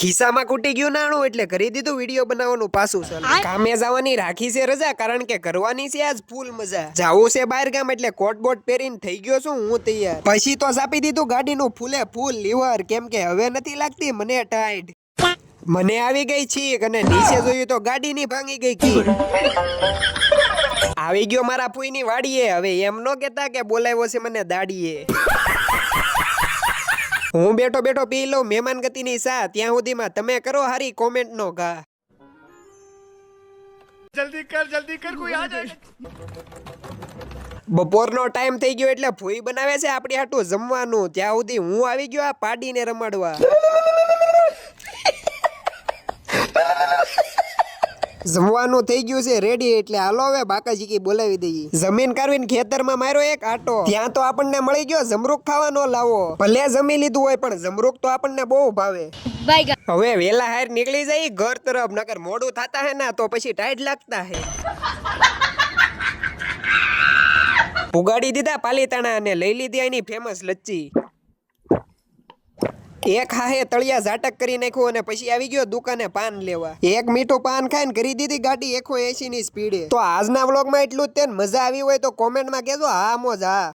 ખિસ્સામાં ખૂટી ગયું નાણું એટલે કરી દીધું વિડીયો બનાવવાનું પાછું ચાલુ. કામે જવાની રાખી છે રજા કારણ કે કરવાની છે આજ ફૂલ મજા. જાવું છે બહાર ગામ એટલે કોટ બોટ પહેરીને થઈ ગયો છું હું તૈયાર. પછી તો આપી દીધું ગાડીનું ફૂલે ફૂલ લીવર કેમ કે હવે નથી લાગતી મને ટાઈટ. મને આવી ગઈ છીક અને નીચે જોયું તો ગાડીની ભાંગી ગઈ કી. આવી ગયો મારા ફૂઈની વાડીએ. હવે એમ નો કેતા કે બોલાવ્યો છે મને દાડીએ. હું બેઠો બેઠો પી લઉં મહેમાન ગતિની સા. ત્યાં સુધીમાં તમે કરો હારી કોમેન્ટ નો ઘા. जल्दी कर कोई आ जाए। બપોરનો ટાઈમ થઈ ગયો એટલે ફૂઈ બનાવે છે આપણી હાટું જમવાનું. ત્યાં સુધી હું આવી ગયો આ પાડીને રમાડવા. જમવાનું થઈ ગયું છે રેડી એટલે હાલો હવે બાકાજી કી બોલાવી દઈએ. જમીન કાઢવીને ખેતરમાં માર્યો એક આટો. ત્યાં તો આપણને મળી ગયો જમરૂક ખાવાનો લાવો. ભલે જમી લીધું હોય પણ જમરૂક તો આપણને બહુ ભાવે. હવે વેલા હાર નીકળી જાય ઘર તરફ નકર મોડું થતા હે ના તો પછી ટાઈટ લાગતા હે. પુગાડી દીધા પાલીતાણા અને લઈ લીધી એની ફેમસ લચ્છી. એક હાહે તળિયા ઝાટક કરી નાખ્યું અને પછી આવી ગયો દુકાને પાન લેવા. એક મીઠું પાન ખાઈને કરી દીધી ગાડી 180 ની સ્પીડે. તો આજના વ્લોગમાં એટલું જ તે. મજા આવી હોય તો કોમેન્ટમાં કહેજો હા મોજ હા.